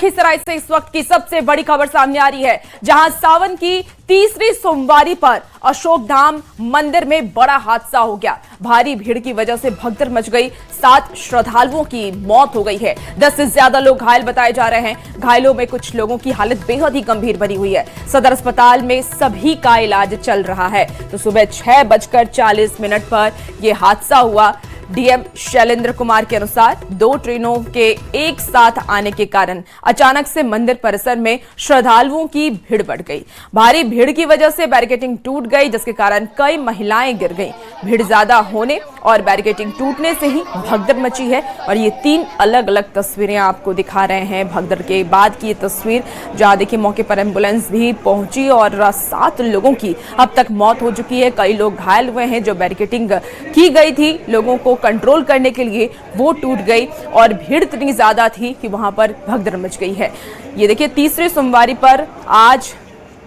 लखीसराय से इस वक्त की सबसे बड़ी खबर सामने आ रही है, जहां सावन की तीसरी सोमवारी पर अशोकधाम मंदिर में बड़ा हादसा हो गया। भारी भीड़ की वजह से भगदड़ मच गई। 7 श्रद्धालुओं की मौत हो गई है। 10 से ज्यादा लोग घायल बताए जा रहे हैं। घायलों में कुछ लोगों की हालत बेहद ही गंभीर बनी हुई है। सदर अस्पताल में सभी का इलाज चल रहा है। तो सुबह 6:40 पर यह हादसा हुआ। डीएम शैलेंद्र कुमार के अनुसार 2 ट्रेनों के एक साथ आने के कारण अचानक से मंदिर परिसर में श्रद्धालुओं की भीड़ बढ़ गई। भारी भीड़ की वजह से बैरिकेडिंग टूट गई, जिसके कारण कई महिलाएं गिर गईं। भीड़ ज्यादा होने और बैरिकेडिंग टूटने से ही भगदड़ मची है। और ये 3 अलग अलग तस्वीरें आपको दिखा रहे हैं। भगदड़ के बाद की ये तस्वीर, जहां देखिए मौके पर एम्बुलेंस भी पहुंची और 7 लोगों की अब तक मौत हो चुकी है। कई लोग घायल हुए हैं। जो बैरिकेडिंग की गई थी लोगों को कंट्रोल करने के लिए, वो टूट गई और भीड़ इतनी ज्यादा थी कि वहां पर भगदड़ मच गई है। ये देखिए तीसरी सोमवारी पर आज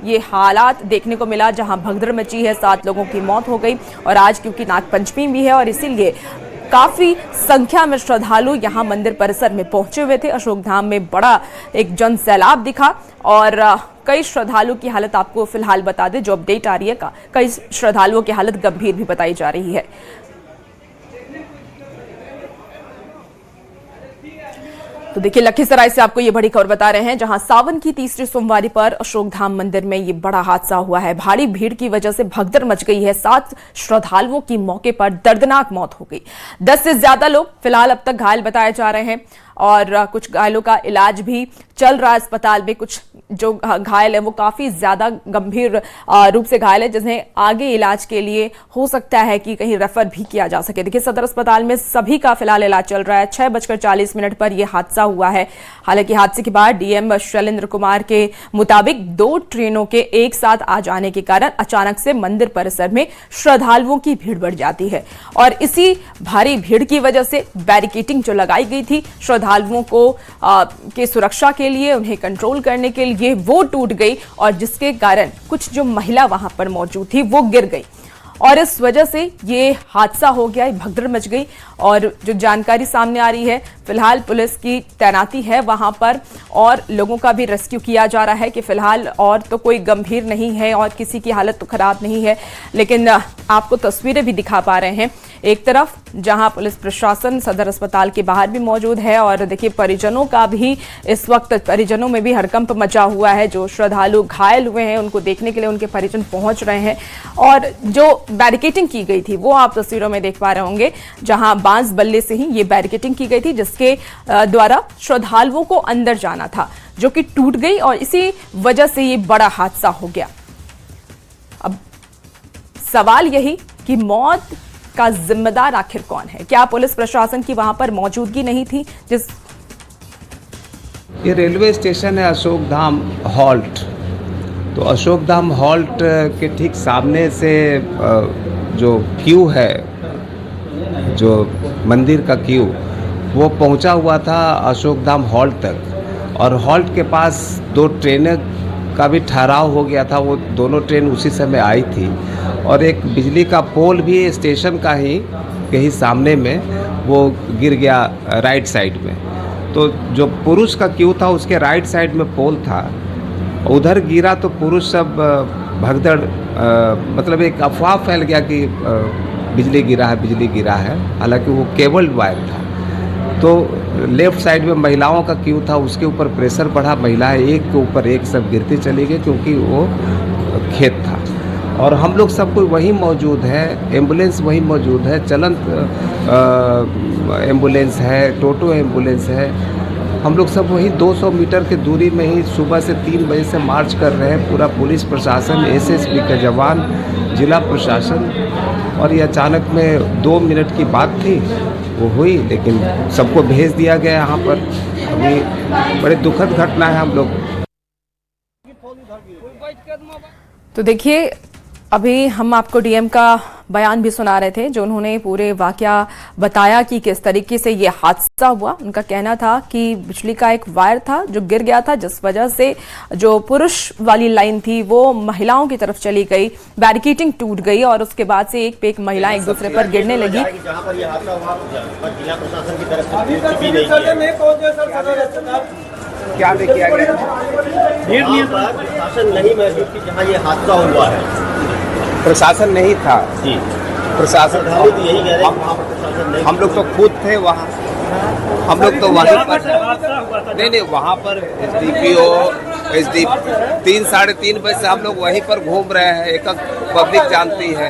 ये हालात देखने को मिला, जहां भगदड़ मची है। 7 लोगों की मौत हो गई। और आज क्योंकि नागपंचमी भी है और इसीलिए काफी संख्या में श्रद्धालु यहां मंदिर परिसर में पहुंचे हुए थे। अशोकधाम में बड़ा एक जन सैलाब दिखा और कई श्रद्धालुओं की हालत, आपको फिलहाल बता दें जो अपडेट आ रही है, कई श्रद्धालुओं की हालत गंभीर भी बताई जा रही है। तो देखिए लखीसराय से आपको ये बड़ी खबर बता रहे हैं, जहां सावन की तीसरी सोमवारी पर अशोकधाम मंदिर में ये बड़ा हादसा हुआ है। भारी भीड़ की वजह से भगदड़ मच गई है। 7 श्रद्धालुओं की मौके पर दर्दनाक मौत हो गई। 10 से ज्यादा लोग फिलहाल अब तक घायल बताए जा रहे हैं और कुछ घायलों का इलाज भी चल रहा है अस्पताल में। कुछ जो घायल है वो काफी ज्यादा गंभीर रूप से घायल है, जिन्हें आगे इलाज के लिए हो सकता है कि कहीं रेफर भी किया जा सके। देखिए सदर अस्पताल में सभी का फिलहाल इलाज चल रहा है। 6:40 पर यह हादसा हुआ है। हालांकि हादसे के बाद डीएम शैलेंद्र कुमार के मुताबिक 2 ट्रेनों के एक साथ आ जाने के कारण अचानक से मंदिर परिसर में श्रद्धालुओं की भीड़ बढ़ जाती है और इसी भारी भीड़ की वजह से बैरिकेडिंग जो लगाई गई थी श्रद्धालुओं को के सुरक्षा के लिए, उन्हें कंट्रोल करने के लिए, वो टूट गई और जिसके कारण कुछ जो महिला वहां पर मौजूद थी वो गिर गई और इस वजह से ये हादसा हो गया, भगदड़ मच गई। और जो जानकारी सामने आ रही है, फिलहाल पुलिस की तैनाती है वहां पर और लोगों का भी रेस्क्यू किया जा रहा है कि फिलहाल और तो कोई गंभीर नहीं है और किसी की हालत तो खराब नहीं है। लेकिन आपको तस्वीरें भी दिखा पा रहे हैं, एक तरफ जहां पुलिस प्रशासन सदर अस्पताल के बाहर भी मौजूद है और देखिए परिजनों का भी इस वक्त, परिजनों में भी हड़कंप मचा हुआ है। जो श्रद्धालु घायल हुए हैं उनको देखने के लिए उनके परिजन पहुंच रहे हैं और जो बैरिकेडिंग की गई थी वो आप तस्वीरों में देख पा रहे होंगे, जहां बांस बल्ले से ही ये बैरिकेडिंग की गई थी, जिसके द्वारा श्रद्धालुओं को अंदर जाना था, जो कि टूट गई और इसी वजह से ये बड़ा हादसा हो गया। अब सवाल यही कि मौत का जिम्मेदार आखिर कौन है? क्या पुलिस प्रशासन की वहां पर मौजूदगी नहीं थी? ये रेलवे स्टेशन है अशोकधाम हॉल्ट। तो अशोकधाम हॉल्ट के ठीक सामने से जो क्यू है, जो मंदिर का क्यू, वो पहुंचा हुआ था अशोकधाम हॉल्ट तक और हॉल्ट के पास 2 ट्रेनें का भी ठहराव हो गया था। वो दोनों ट्रेन उसी समय आई थी और एक बिजली का पोल भी स्टेशन का ही कहीं सामने में वो गिर गया राइट साइड में। तो जो पुरुष का क्यू था उसके राइट साइड में पोल था, उधर गिरा तो पुरुष सब भगदड़, मतलब एक अफवाह फैल गया कि बिजली गिरा है। हालांकि वो केबल्ड वायर था। तो लेफ्ट साइड में महिलाओं का क्यू था, उसके ऊपर प्रेशर बढ़ा, महिलाएं एक के ऊपर एक सब गिरती चली गई क्योंकि वो खेत था। और हम लोग सब कोई वहीं मौजूद है, एम्बुलेंस वहीं मौजूद है, चलंत एम्बुलेंस है, टोटो एम्बुलेंस है। हम लोग सब वहीं 200 मीटर की दूरी में ही सुबह से 3 बजे से मार्च कर रहे हैं। पूरा पुलिस प्रशासन, एसएसबी के जवान, जिला प्रशासन। और ये अचानक में 2 मिनट की बात थी, वो हुई, लेकिन सबको भेज दिया गया यहाँ पर। अभी बड़े दुखद घटना है हम लोग। तो देखिए अभी हम आपको डीएम का बयान भी सुना रहे थे, जो उन्होंने पूरे वाकया बताया कि किस तरीके से ये हादसा हुआ। उनका कहना था कि बिजली का एक वायर था जो गिर गया था, जिस वजह से जो पुरुष वाली लाइन थी वो महिलाओं की तरफ चली गई, बैरिकेडिंग टूट गई और उसके बाद से एक पे एक महिलाएं एक दूसरे पर गिरने लगी। क्या नहीं किया गया? प्रशासन नहीं मौजूद थी जहाँ ये हादसा हुआ है। प्रशासन नहीं था जी, प्रशासन तो यही कह रहे हैं वहाँ पर प्रशासन नहीं। हम लोग तो खुद थे वहाँ, हम लोग तो वहीं पर नहीं वहाँ पर SDPO SD 3-3:30 बजे से हम लोग वहीं पर घूम रहे हैं, एक पब्लिक जानती है।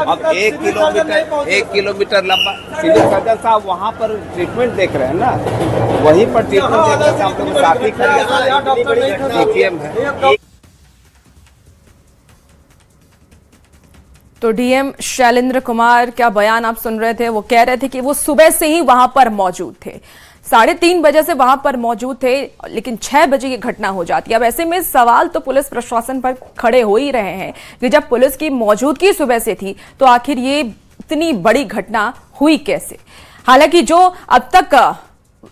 अब 1 किलोमीटर लंबा सिविल सर्जन साहब वहाँ पर ट्रीटमेंट देख रहे हैं ना, वहीं पर ट्रीटमेंट देख रहे हैं। हम लोग साथी खड़े DPM है। तो डीएम शैलेंद्र कुमार क्या बयान आप सुन रहे थे। वो कह रहे थे कि वो सुबह से ही वहां पर मौजूद थे, 3:30 बजे से वहां पर मौजूद थे, लेकिन 6 बजे ये घटना हो जाती है। अब ऐसे में सवाल तो पुलिस प्रशासन पर खड़े हो ही रहे हैं कि जब पुलिस की मौजूदगी सुबह से थी तो आखिर ये इतनी बड़ी घटना हुई कैसे। हालांकि जो अब तक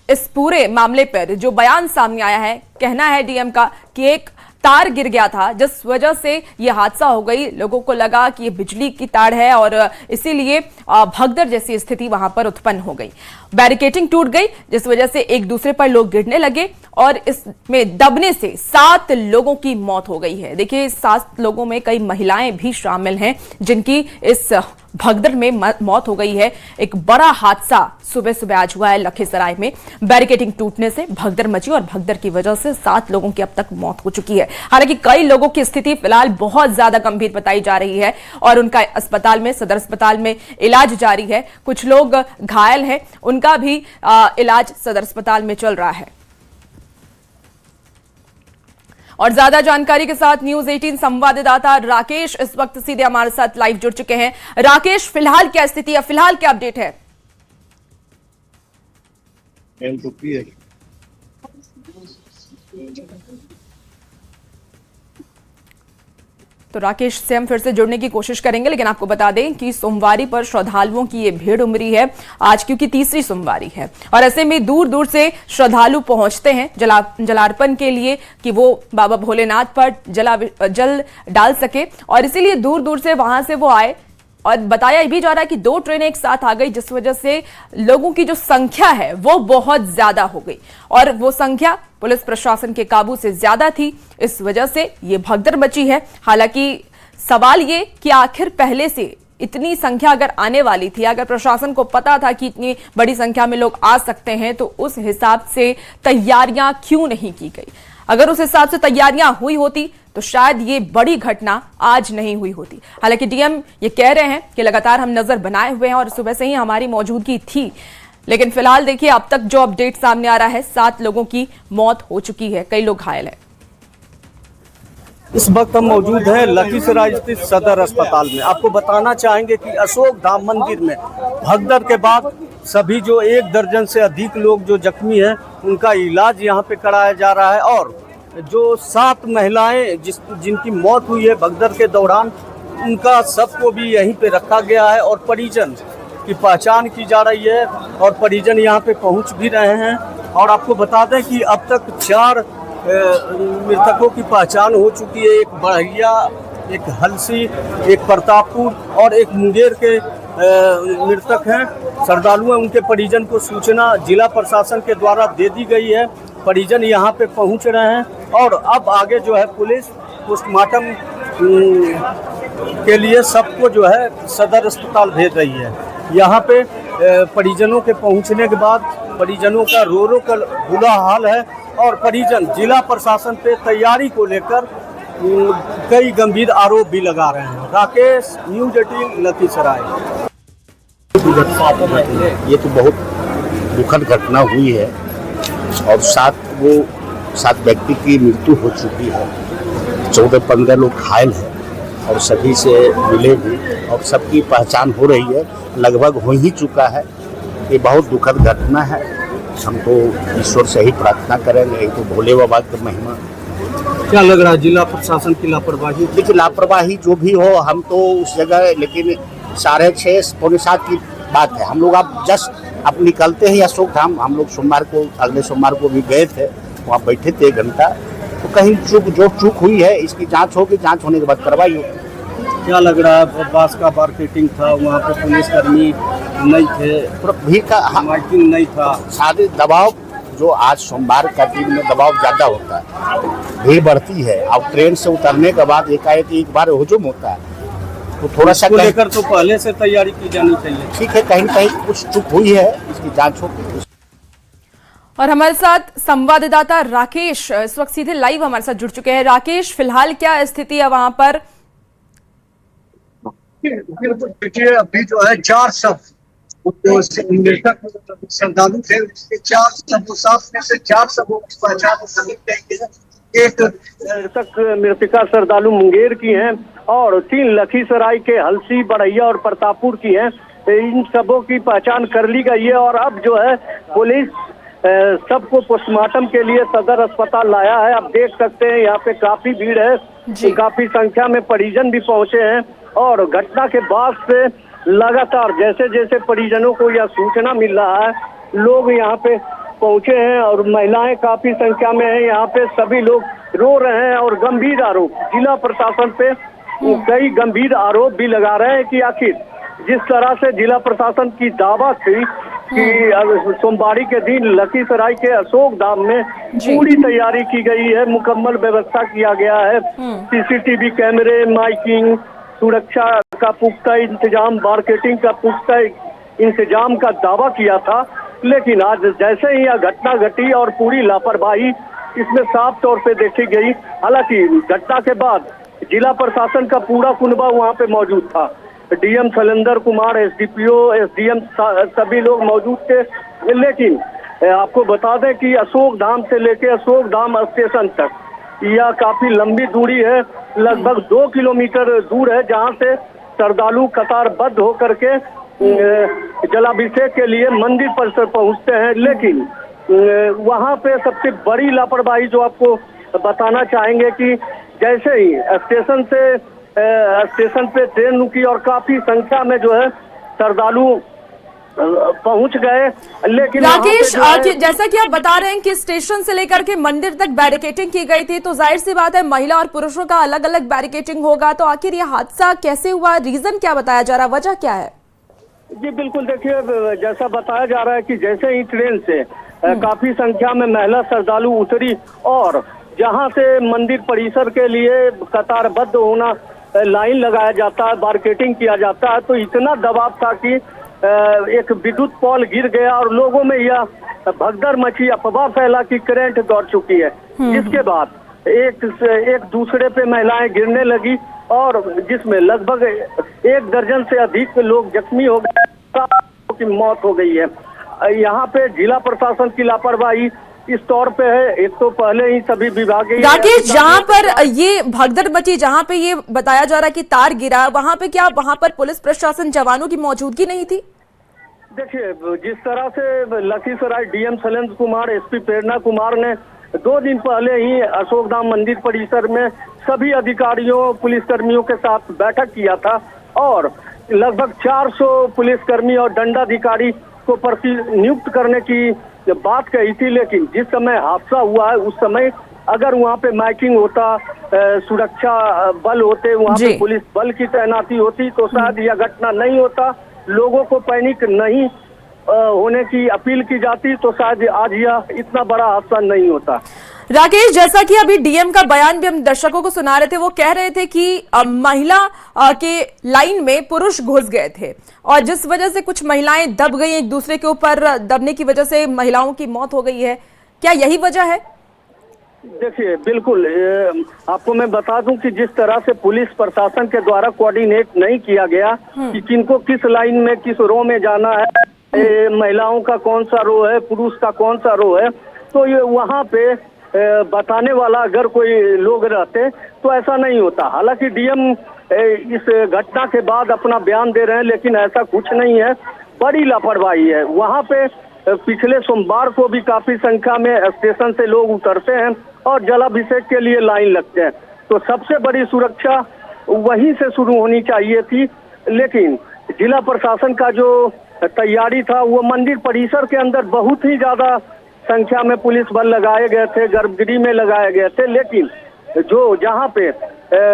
इस पूरे मामले पर जो बयान सामने आया है, कहना है डीएम का कि एक तार गिर गया था जिस वजह से यह हादसा हो गई। लोगों को लगा कि ये बिजली की तार है और इसीलिए भगदड़ जैसी स्थिति वहां पर उत्पन्न हो गई। बैरिकेडिंग टूट गई जिस वजह से एक दूसरे पर लोग गिरने लगे और इसमें दबने से 7 लोगों की मौत हो गई है। देखिए, 7 लोगों में कई महिलाएं भी शामिल हैं जिनकी इस भगदड़ में मौत हो गई है। एक बड़ा हादसा सुबह सुबह आज हुआ है लखीसराय में। बैरिकेडिंग टूटने से भगदड़ मची और भगदड़ की वजह से 7 लोगों की अब तक मौत हो चुकी है। हालांकि कई लोगों की स्थिति फिलहाल बहुत ज्यादा गंभीर बताई जा रही है और उनका अस्पताल में, सदर अस्पताल में इलाज जारी है। कुछ लोग घायल हैं, उनका भी इलाज सदर अस्पताल में चल रहा है। और ज्यादा जानकारी के साथ न्यूज 18 संवाददाता राकेश इस वक्त सीधे हमारे साथ लाइव जुड़ चुके हैं। राकेश, फिलहाल क्या स्थिति है, फिलहाल क्या अपडेट है? तो राकेश से हम फिर से जुड़ने की कोशिश करेंगे, लेकिन आपको बता दें कि सोमवारी पर श्रद्धालुओं की ये भीड़ उमड़ी है आज, क्योंकि तीसरी सोमवारी है और ऐसे में दूर दूर से श्रद्धालु पहुंचते हैं जलार्पण के लिए कि वो बाबा भोलेनाथ पर जल डाल सके और इसीलिए दूर दूर से वहां से वो आए। और बताया भी जा रहा है कि 2 ट्रेनें एक साथ आ गई जिस वजह से लोगों की जो संख्या है वो बहुत ज्यादा हो गई और वो संख्या पुलिस प्रशासन के काबू से ज्यादा थी, इस वजह से ये भगदड़ मची है। हालांकि सवाल ये कि आखिर पहले से इतनी संख्या अगर आने वाली थी, अगर प्रशासन को पता था कि इतनी बड़ी संख्या में लोग आ सकते हैं, तो उस हिसाब से तैयारियां क्यों नहीं की गई? अगर उस हिसाब से तैयारियां हुई होती तो शायद ये बड़ी घटना आज नहीं हुई होती। हालांकि डीएम ये कह रहे हैं कि लगातार हम नजर बनाए हुए हैं और सुबह से ही हमारी मौजूदगी थी, लेकिन फिलहाल देखिए अब तक जो अपडेट सामने आ रहा है, 7 लोगों की मौत हो चुकी है, कई लोग घायल हैं। इस वक्त हम मौजूद हैं लखीसराय स्थित सदर अस्पताल में। आपको बताना चाहेंगे कि अशोक धाम मंदिर में भगदड़ के बाद सभी जो 1 दर्जन से अधिक लोग जो जख्मी हैं उनका इलाज यहाँ पे कराया जा रहा है और जो 7 महिलाएं जिनकी मौत हुई है भगदड़ के दौरान, उनका सबको भी यहीं पे रखा गया है और परिजन की पहचान की जा रही है और परिजन यहाँ पे पहुँच भी रहे हैं। और आपको बता दें कि अब तक 4 मृतकों की पहचान हो चुकी है। एक बड़हिया, एक हलसी, एक प्रतापपुर और एक मुंगेर के मृतक हैं। श्रद्धालु उनके परिजन को सूचना जिला प्रशासन के द्वारा दे दी गई है। परिजन यहाँ पे पहुँच रहे हैं और अब आगे जो है पुलिस पोस्टमार्टम के लिए सबको जो है सदर अस्पताल भेज रही है। यहाँ पे परिजनों के पहुँचने के बाद परिजनों का रो का बुरा हाल है और परिजन जिला प्रशासन पे तैयारी को लेकर कई गंभीर आरोप भी लगा रहे हैं। राकेश, न्यूज 18 लखीसराय। ये तो बहुत दुखद घटना हुई है और 7 व्यक्ति की मृत्यु हो चुकी है, 14-15 लोग घायल हैं और सभी से मिले भी और सबकी पहचान हो रही है, लगभग हो ही चुका है। ये बहुत दुखद घटना है। हम तो ईश्वर से ही प्रार्थना करेंगे, ये तो भोले बाबा की महिमा। क्या लग रहा है जिला प्रशासन की लापरवाही? देखिए, लापरवाही जो भी हो, हम तो उस जगह, लेकिन 6:30 पौने 7 की बात है। हम लोग अब जस्ट अब निकलते हैं अशोक धाम। हम लोग सोमवार को, अगले सोमवार को भी गए थे, वहाँ बैठे थे 1 घंटा। तो कहीं चूक हुई है, इसकी जांच होगी, जांच होने के बाद कार्रवाई होगी। क्या लग रहा है? बास का मार्केटिंग था, वहाँ पे पुलिसकर्मी नहीं थे, भीड़ का मार्किंग नहीं था, सारे दबाव जो आज सोमवार का दिन में दबाव ज़्यादा होता है, भीड़ बढ़ती है और ट्रेन से उतरने के बाद एकाएक एक बार हुजूम होता है, तो थोड़ा सा लेकर तो पहले से तैयारी की जानी चाहिए। ठीक है, कहीं कहीं कुछ चूक हुई है, इसकी जांच होगी। और हमारे साथ संवाददाता राकेश इस वक्त सीधे लाइव हमारे साथ जुड़ चुके हैं। राकेश, फिलहाल क्या स्थिति है वहां पर? देखिए, अभी जो है 4 शव श्रद्धालु थे, उसके 4 शव, 7 में से 4 शवों की पहचान एक मृतका श्रद्धालु मुंगेर की हैं और 3 लखीसराय के हलसी, बड़ैया और प्रतापपुर की हैं। इन सबों की पहचान कर ली गई है और अब जो है पुलिस सबको पोस्टमार्टम के लिए सदर अस्पताल लाया है। आप देख सकते हैं यहाँ पे काफी भीड़ है, काफी संख्या में परिजन भी पहुंचे हैं और घटना के बाद से लगातार जैसे जैसे परिजनों को यह सूचना मिल रहा है, लोग यहाँ पे पहुंचे हैं और महिलाएं काफी संख्या में हैं। यहाँ पे सभी लोग रो रहे हैं और गंभीर आरोप जिला प्रशासन पे कई गंभीर आरोप भी लगा रहे हैं कि आखिर जिस तरह से जिला प्रशासन की दावा थी कि सोमवारी के दिन लखीसराय के अशोक धाम में पूरी तैयारी की गई है, मुकम्मल व्यवस्था किया गया है, सीसीटीवी कैमरे, माइकिंग, सुरक्षा का पुख्ता इंतजाम, मार्केटिंग का पुख्ता इंतजाम का दावा किया था। लेकिन आज जैसे ही यह घटना घटी और पूरी लापरवाही इसमें साफ तौर पे देखी गई। हालांकि घटना के बाद जिला प्रशासन का पूरा कुनबा वहां पे मौजूद था, DM Shailendra Kumar, SDPO, SDM सभी लोग मौजूद थे। लेकिन आपको बता दें कि अशोक धाम से लेके अशोक धाम स्टेशन तक यह काफी लंबी दूरी है, लगभग 2 किलोमीटर दूर है, जहां से श्रद्धालु कतारबद्ध होकर के जलाभिषेक के लिए मंदिर परिसर पहुंचते हैं। लेकिन वहां पे सबसे बड़ी लापरवाही जो आपको बताना चाहेंगे कि जैसे ही स्टेशन पे ट्रेन रुकी और काफी संख्या में जो है श्रद्धालु पहुंच गए। लेकिन राकेश, जैसा कि आप बता रहे हैं कि स्टेशन से लेकर के मंदिर तक बैरिकेटिंग की गई थी, तो जाहिर सी बात है महिला और पुरुषों का अलग अलग बैरिकेटिंग होगा, तो आखिर ये हादसा कैसे हुआ, रीजन क्या बताया जा रहा, वजह क्या है? जी बिल्कुल, देखिए जैसा बताया जा रहा है कि जैसे ही ट्रेन से काफी संख्या में महिला श्रद्धालु उतरी और जहां से मंदिर परिसर के लिए कतारबद्ध होना, लाइन लगाया जाता है, मार्केटिंग किया जाता है, तो इतना दबाव था कि एक विद्युत पोल गिर गया और लोगों में यह भगदड़ मची, अफवाह फैला कि करंट दौड़ चुकी है। जिसके बाद एक दूसरे पे महिलाएं गिरने लगी और जिसमें लगभग 1 दर्जन से अधिक लोग जख्मी हो गए, की मौत हो गई है। यहाँ पे जिला प्रशासन की लापरवाही इस तौर पे है, एक तो पहले ही सभी विभागीय राकेश, जहाँ पर ये भगदड़ मची, जहाँ पे ये बताया जा रहा है कि तार गिरा, वहाँ पे क्या वहाँ पर पुलिस प्रशासन जवानों की मौजूदगी नहीं थी? देखिए, जिस तरह से लखीसराय डीएम शैलेंद्र कुमार, एसपी प्रेरणा कुमार ने 2 दिन पहले ही अशोक धाम मंदिर परिसर में सभी अधिकारियों, पुलिसकर्मियों के साथ बैठक किया था और लगभग 400 पुलिसकर्मी और दंडाधिकारी को नियुक्त करने की बात कही थी। लेकिन जिस समय हादसा हुआ है उस समय अगर वहाँ पे माइकिंग होता, सुरक्षा बल होते, वहाँ पे पुलिस बल की तैनाती होती, तो शायद यह घटना नहीं होता, लोगों को पैनिक नहीं होने की अपील की जाती, तो शायद आज यह इतना बड़ा हादसा नहीं होता। राकेश, जैसा कि अभी डीएम का बयान भी हम दर्शकों को सुना रहे थे, वो कह रहे थे कि महिला के लाइन में पुरुष घुस गए थे और जिस वजह से कुछ महिलाएं दब गई, एक दूसरे के ऊपर दबने की वजह से महिलाओं की मौत हो गई है, क्या यही वजह है? देखिए बिल्कुल, आपको मैं बता दूं कि जिस तरह से पुलिस प्रशासन के द्वारा कोऑर्डिनेट नहीं किया गया कि किनको किस लाइन में, किस रो में जाना है, महिलाओं का कौन सा रो है, पुरुष का कौन सा रो है, तो ये वहाँ पे बताने वाला अगर कोई लोग रहते तो ऐसा नहीं होता। हालांकि डीएम इस घटना के बाद अपना बयान दे रहे हैं, लेकिन ऐसा कुछ नहीं है, बड़ी लापरवाही है। वहाँ पे पिछले सोमवार को भी काफी संख्या में स्टेशन से लोग उतरते हैं और जलाभिषेक के लिए लाइन लगते हैं, तो सबसे बड़ी सुरक्षा वहीं से शुरू होनी चाहिए थी। लेकिन जिला प्रशासन का जो तैयारी था वो मंदिर परिसर के अंदर बहुत ही ज्यादा संख्या में पुलिस बल लगाए गए थे, गर्भगृह में लगाए गए थे, लेकिन जो जहाँ पे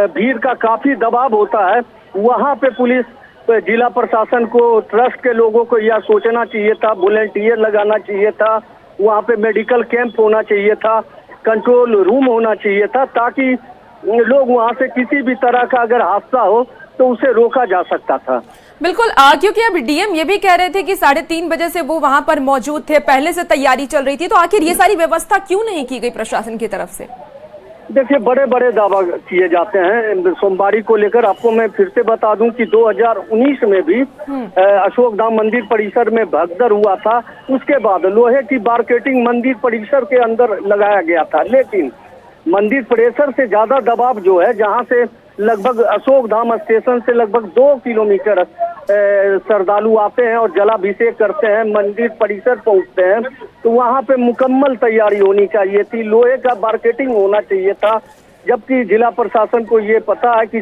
भीड़ का काफी दबाव होता है वहाँ पे पुलिस, जिला प्रशासन को, ट्रस्ट के लोगों को यह सोचना चाहिए था, वॉलंटियर लगाना चाहिए था वहाँ पे मेडिकल कैंप होना चाहिए था, कंट्रोल रूम होना चाहिए था, ताकि लोग वहाँ से किसी भी तरह का अगर हादसा हो तो उसे रोका जा सकता था। बिल्कुल, क्योंकि अब डीएम ये भी कह रहे थे कि 3:30 बजे से वो वहां पर मौजूद थे, पहले से तैयारी चल रही थी, तो आखिर ये सारी व्यवस्था क्यों नहीं की गई प्रशासन की तरफ से? देखिए, बड़े बड़े दावा किए जाते हैं सोमवारी को लेकर। आपको मैं फिर से बता दूं कि 2019 में भी अशोक धाम मंदिर परिसर में भगदड़ हुआ था। उसके बाद लोहे की मार्केटिंग मंदिर परिसर के अंदर लगाया गया था, लेकिन मंदिर परिसर से ज्यादा दबाव जो है, जहां से लगभग अशोक धाम स्टेशन से लगभग 2 किलोमीटर श्रद्धालु आते हैं और जलाभिषेक करते हैं, मंदिर परिसर पहुंचते हैं, तो वहां पे मुकम्मल तैयारी होनी चाहिए थी, लोहे का मार्केटिंग होना चाहिए था। जबकि जिला प्रशासन को ये पता है कि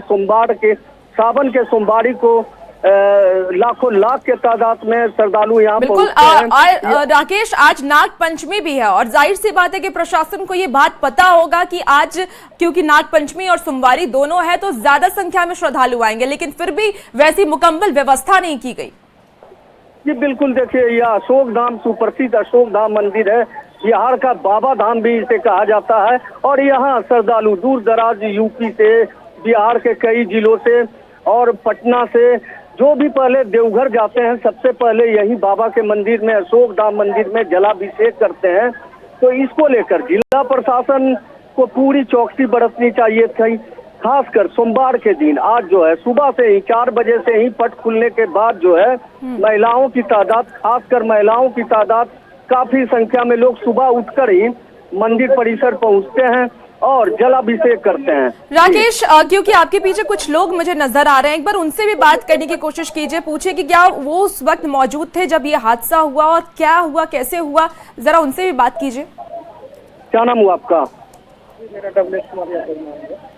सावन के सोमवारी को लाखों लाख के तादाद में श्रद्धालु यहाँ बिल्कुल। पहुंचते हैं। राकेश, आज नाग पंचमी भी है और जाहिर सी बात है कि प्रशासन को ये बात पता होगा कि आज क्योंकि नाग पंचमी और सोमवारी दोनों है तो ज्यादा संख्या में श्रद्धालु आएंगे, लेकिन फिर भी वैसी मुकम्मल व्यवस्था नहीं की गई। जी बिल्कुल, देखिए, यह अशोक धाम सुप्रसिद्ध अशोक धाम मंदिर है, बिहार का बाबा धाम भी इसे कहा जाता है, और यहाँ श्रद्धालु दूर दराज यूपी से, बिहार के कई जिलों से और पटना से जो भी पहले देवघर जाते हैं, सबसे पहले यही बाबा के मंदिर में, अशोक धाम मंदिर में जलाभिषेक करते हैं। तो इसको लेकर जिला प्रशासन को पूरी चौकसी बरतनी चाहिए थी, खासकर सोमवार के दिन। आज जो है सुबह से ही 4 बजे से ही पट खुलने के बाद जो है महिलाओं की तादाद, खासकर महिलाओं की तादाद, काफी संख्या में लोग सुबह उठकर ही मंदिर परिसर पहुंचते हैं और जलाभिषेक करते हैं। राकेश, क्योंकि आपके पीछे कुछ लोग मुझे नजर आ रहे हैं, एक बार उनसे भी बात करने की कोशिश कीजिए, पूछिए कि क्या वो उस वक्त मौजूद थे जब ये हादसा हुआ और क्या हुआ, कैसे हुआ, जरा उनसे भी बात कीजिए। क्या नाम हुआ आपका?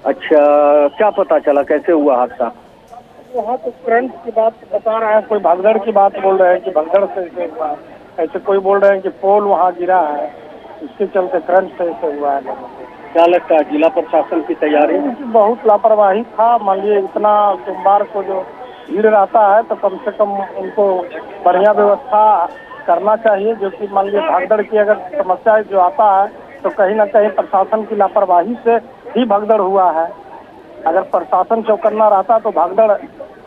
अच्छा, क्या पता चला, कैसे हुआ हादसा? वहाँ तो करंट की बात बता रहे हैं, कोई भगदड़ की बात बोल रहे हैं कि भगदड़ से ऐसे हुआ, ऐसे कोई बोल रहे हैं कि पोल वहाँ गिरा है, इसके चलते करंट से ऐसे हुआ है। क्या लगता है जिला प्रशासन की तैयारी? बहुत लापरवाही था। मान लीजिए इतना सोमवार को जो भीड़ रहता है तो कम से कम उनको बढ़िया व्यवस्था करना चाहिए, जो कि मान लीजिए भगदड़ की अगर समस्या जो आता है तो कहीं ना कहीं प्रशासन की लापरवाही से ही भगदड़ हुआ है। अगर प्रशासन चौकन्ना रहता तो भगदड़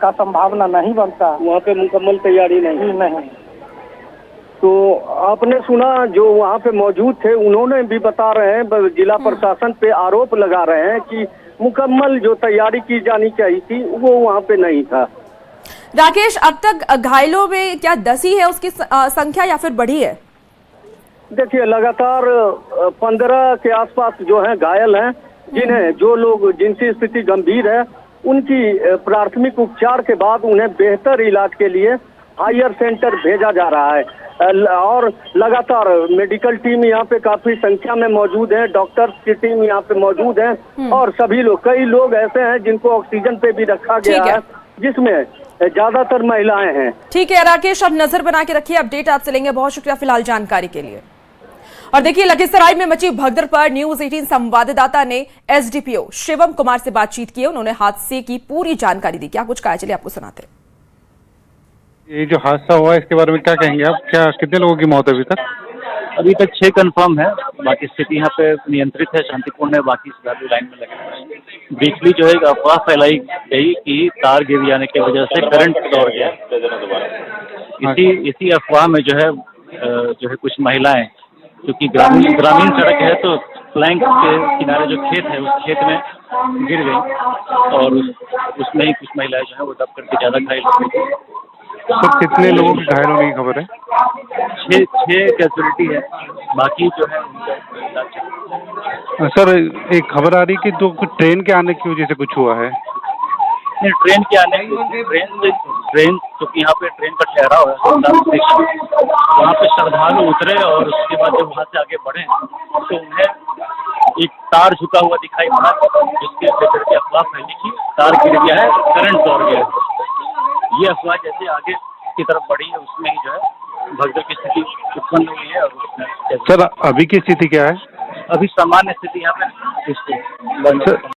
का संभावना नहीं बनता। वहाँ पे मुकम्मल तैयारी नहीं। तो आपने सुना जो वहाँ पे मौजूद थे, उन्होंने भी बता रहे हैं, जिला प्रशासन पे आरोप लगा रहे हैं कि मुकम्मल जो तैयारी की जानी चाहिए थी वो वहाँ पे नहीं था। राकेश, अब तक घायलों में क्या 10 ही है उसकी संख्या या फिर बढ़ी है? देखिए, लगातार 15 के आसपास जो हैं घायल हैं, जिनकी स्थिति गंभीर है, उनकी प्राथमिक उपचार के बाद उन्हें बेहतर इलाज के लिए हायर सेंटर भेजा जा रहा है। और लगातार मेडिकल टीम यहाँ पे काफी संख्या में मौजूद है, डॉक्टर्स की टीम यहाँ पे मौजूद है, और सभी लोग, कई लोग ऐसे हैं जिनको ऑक्सीजन पे भी रखा गया है, जिसमें ज्यादातर महिलाएं हैं। ठीक है राकेश, अब नजर बना के रखिए, अपडेट आपसे लेंगे। बहुत शुक्रिया फिलहाल जानकारी के लिए। और देखिए, लखीसराय में मची भगदड़ पर न्यूज 18 संवाददाता ने एसडीपीओ शिवम कुमार से बातचीत की। उन्होंने हादसे की पूरी जानकारी दी। क्या कुछ कहा, चलिए आपको सुनाते। ये जो हादसा हुआ इसके बारे में क्या कहेंगे आप? क्या कितने लोगों की मौत है अभी तक? अभी तक 6 कंफर्म है, बाकी स्थिति यहाँ पे नियंत्रित है, शांतिपूर्ण है, बाकी श्रद्धालु लाइन में लगे हुए हैं। ब्रीफली जो है अफवाह फैलाई गई कि तार गिर जाने की वजह से करंट दौड़ गया। इसी अफवाह में जो है कुछ महिलाएं, क्योंकि ग्रामीण सड़क है तो फ्लैंक के किनारे जो खेत है उस खेत में गिर गई और उसमें ही कुछ महिलाएं जो है वो दब करके ज्यादा घायल हो गई। सर, कितने लोगों की घायल होने की खबर है? 6 कैजुअलिटी है, बाकी जो है सर, एक खबर आ रही कि तो कुछ ट्रेन के आने की वजह से कुछ हुआ है। नहीं, ट्रेन के आने ट्रेन क्योंकि यहाँ पे ट्रेन का ठहराव है, वहाँ पे श्रद्धालु उतरे और उसके बाद जब वहाँ से आगे बढ़े तो उन्हें एक तार झुका हुआ दिखाई पड़ा, जिसके लेकर के अफवाह फैली कि तार गिर गया है, करंट दौड़ गया है। ये अफवाह जैसे आगे की तरफ बढ़ी है उसमें ही जो है भगदड़ की स्थिति उत्पन्न हुई है। और सर, अभी की स्थिति क्या है? अभी सामान्य स्थिति यहाँ पे